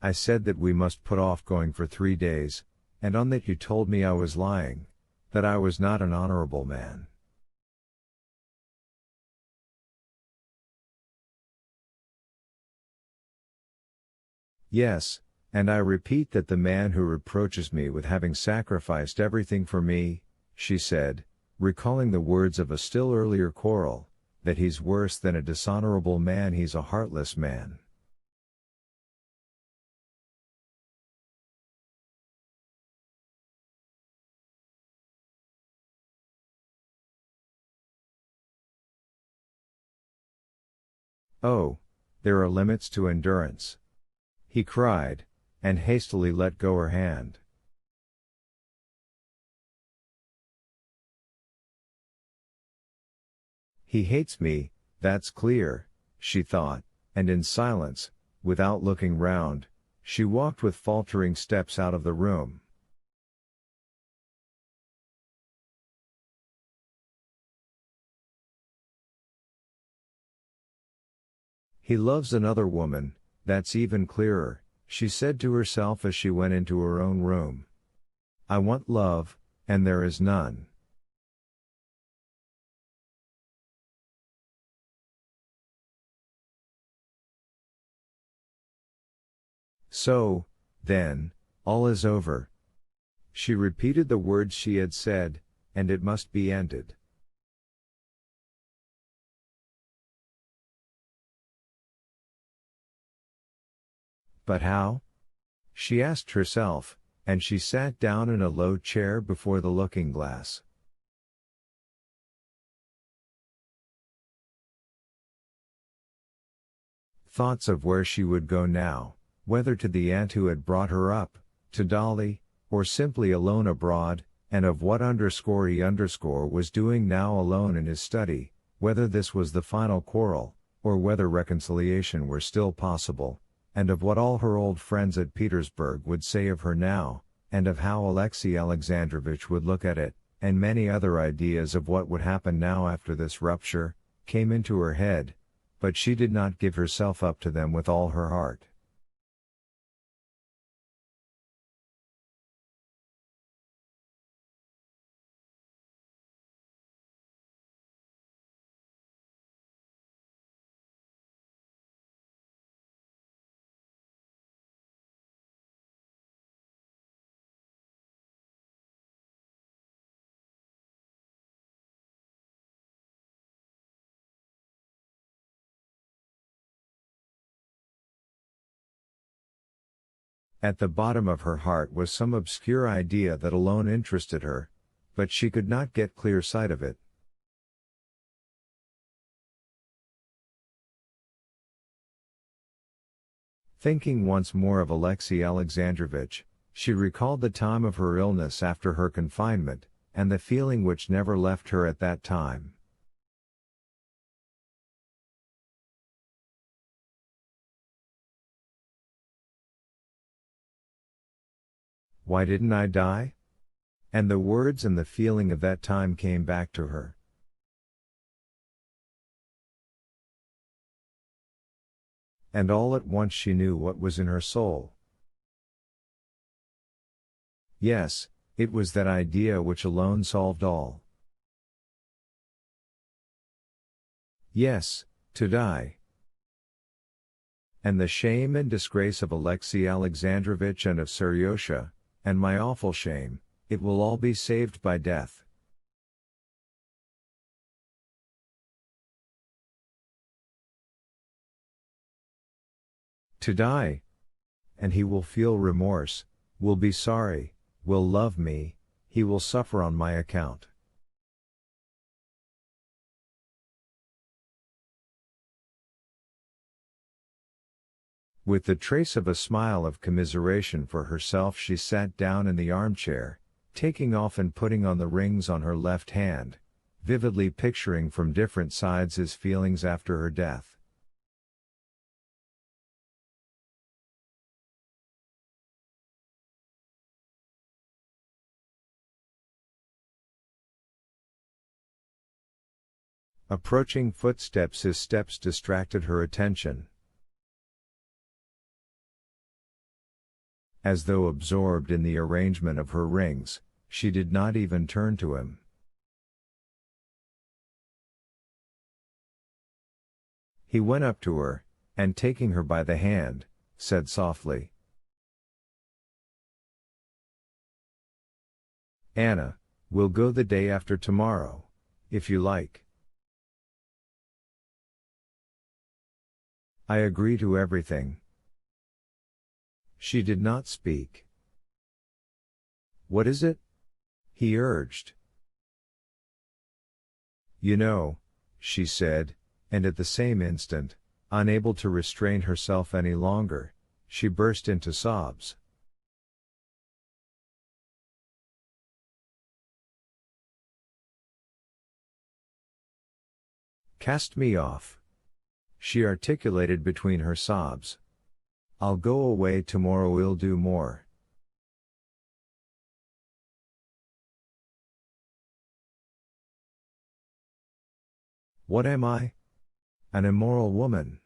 I said that we must put off going for 3 days, and on that you told me I was lying, that I was not an honorable man. Yes, and I repeat that the man who reproaches me with having sacrificed everything for me, she said, recalling the words of a still earlier quarrel, that he's worse than a dishonorable man, he's a heartless man. Oh, there are limits to endurance, he cried, and hastily let go her hand. He hates me, that's clear, she thought, and in silence, without looking round, she walked with faltering steps out of the room. He loves another woman, that's even clearer, she said to herself as she went into her own room. I want love, and there is none. So, then, all is over. She repeated the words she had said, and it must be ended. But how? She asked herself, and she sat down in a low chair before the looking-glass. Thoughts of where she would go now, whether to the aunt who had brought her up, to Dolly, or simply alone abroad, and of what he was doing now alone in his study, whether this was the final quarrel, or whether reconciliation were still possible, and of what all her old friends at Petersburg would say of her now, and of how Alexey Alexandrovitch would look at it, and many other ideas of what would happen now after this rupture, came into her head, but she did not give herself up to them with all her heart. At the bottom of her heart was some obscure idea that alone interested her, but she could not get clear sight of it. Thinking once more of Alexey Alexandrovitch, she recalled the time of her illness after her confinement, and the feeling which never left her at that time. Why didn't I die? And the words and the feeling of that time came back to her. And all at once she knew what was in her soul. Yes, it was that idea which alone solved all. Yes, to die. And the shame and disgrace of Alexey Alexandrovitch and of Seryosha, and my awful shame, it will all be saved by death. To die. And he will feel remorse, will be sorry, will love me, he will suffer on my account. With the trace of a smile of commiseration for herself, she sat down in the armchair, taking off and putting on the rings on her left hand, vividly picturing from different sides his feelings after her death. Approaching footsteps, his steps distracted her attention. As though absorbed in the arrangement of her rings, she did not even turn to him. He went up to her, and taking her by the hand, said softly, "Anna, we'll go the day after tomorrow, if you like." "I agree to everything." She did not speak. "What is it?" he urged. "You know," she said, and at the same instant, unable to restrain herself any longer, she burst into sobs. "Cast me off," she articulated between her sobs. "I'll go away tomorrow, I'll do more." "What am I? An immoral woman?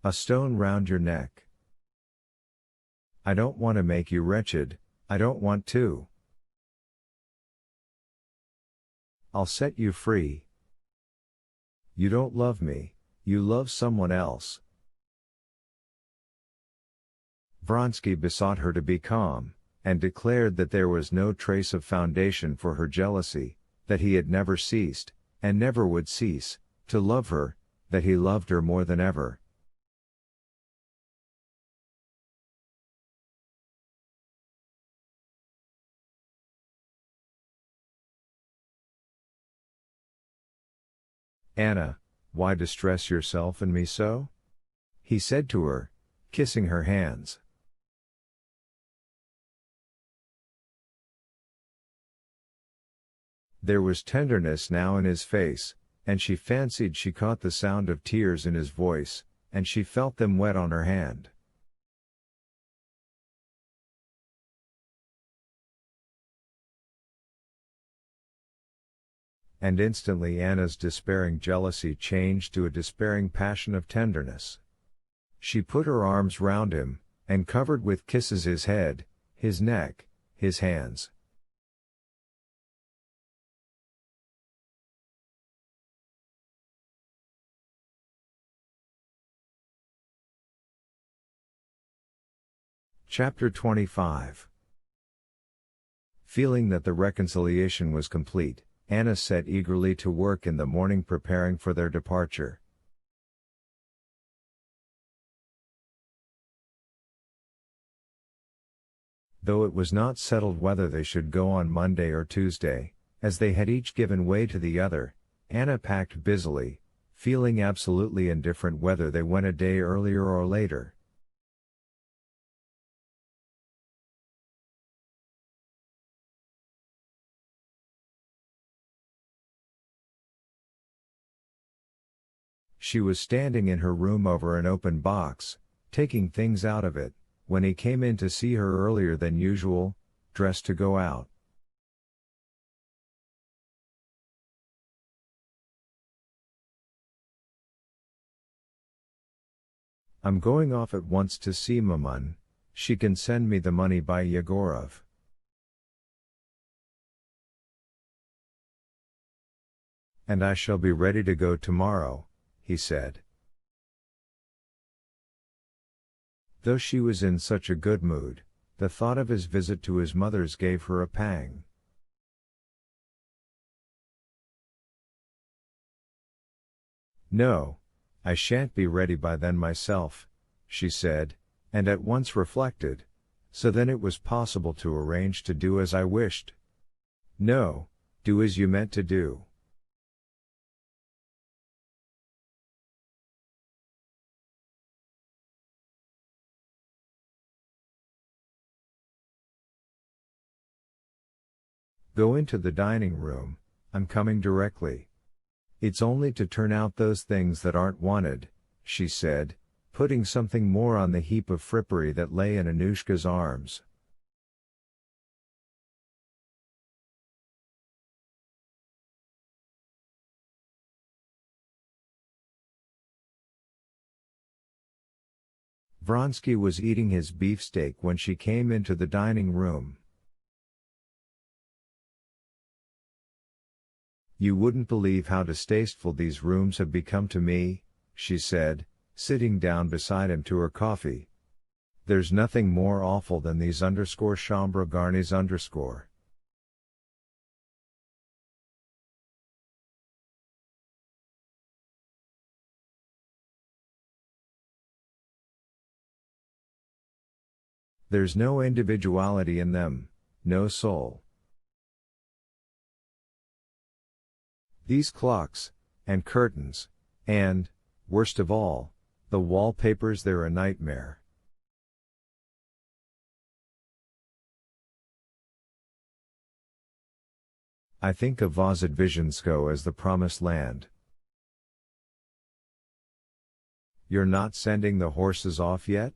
A stone round your neck. I don't want to make you wretched, I don't want to. I'll set you free. You don't love me, you love someone else." Vronsky besought her to be calm, and declared that there was no trace of foundation for her jealousy, that he had never ceased, and never would cease, to love her, that he loved her more than ever. "Anna, why distress yourself and me so?" he said to her, kissing her hands. There was tenderness now in his face, and she fancied she caught the sound of tears in his voice, and she felt them wet on her hand. And instantly Anna's despairing jealousy changed to a despairing passion of tenderness. She put her arms round him, and covered with kisses his head, his neck, his hands. Chapter 25. Feeling that the reconciliation was complete, Anna set eagerly to work in the morning preparing for their departure. Though it was not settled whether they should go on Monday or Tuesday, as they had each given way to the other, Anna packed busily, feeling absolutely indifferent whether they went a day earlier or later. She was standing in her room over an open box, taking things out of it, when he came in to see her earlier than usual, dressed to go out. "I'm going off at once to see Maman, she can send me the money by Yegorov." "And I shall be ready to go tomorrow," he said. Though she was in such a good mood, the thought of his visit to his mother's gave her a pang. "No, I shan't be ready by then myself," she said, and at once reflected, so then it was possible to arrange to do as I wished. "No, do as you meant to do." "Go into the dining room, I'm coming directly. It's only to turn out those things that aren't wanted," she said, putting something more on the heap of frippery that lay in Anushka's arms. Vronsky was eating his beefsteak when she came into the dining room. "You wouldn't believe how distasteful these rooms have become to me," she said, sitting down beside him to her coffee. "There's nothing more awful than these _chambre garnies_." There's no individuality in them, no soul. These clocks, and curtains, and, worst of all, the wallpapers, they're a nightmare. I think of Vozdvizhensko as the promised land. You're not sending the horses off yet?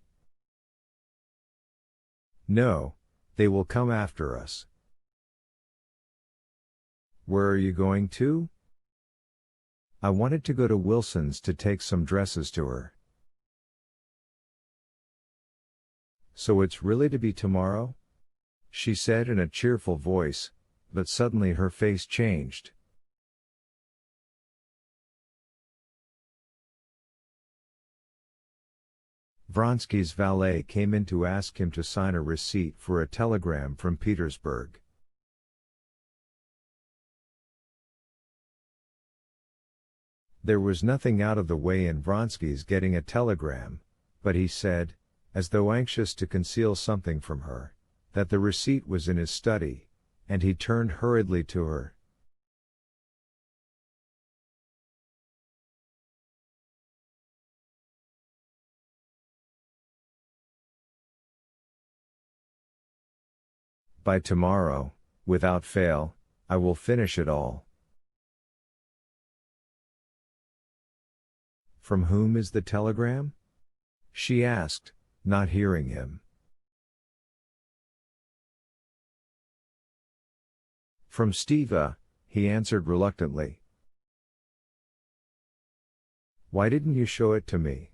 No, they will come after us. Where are you going to? I wanted to go to Wilson's to take some dresses to her. So it's really to be tomorrow? She said in a cheerful voice, but suddenly her face changed. Vronsky's valet came in to ask him to sign a receipt for a telegram from Petersburg. There was nothing out of the way in Vronsky's getting a telegram, but he said, as though anxious to conceal something from her, that the receipt was in his study, and he turned hurriedly to her. By tomorrow, without fail, I will finish it all. From whom is the telegram? She asked, not hearing him. From Steva, he answered reluctantly. Why didn't you show it to me?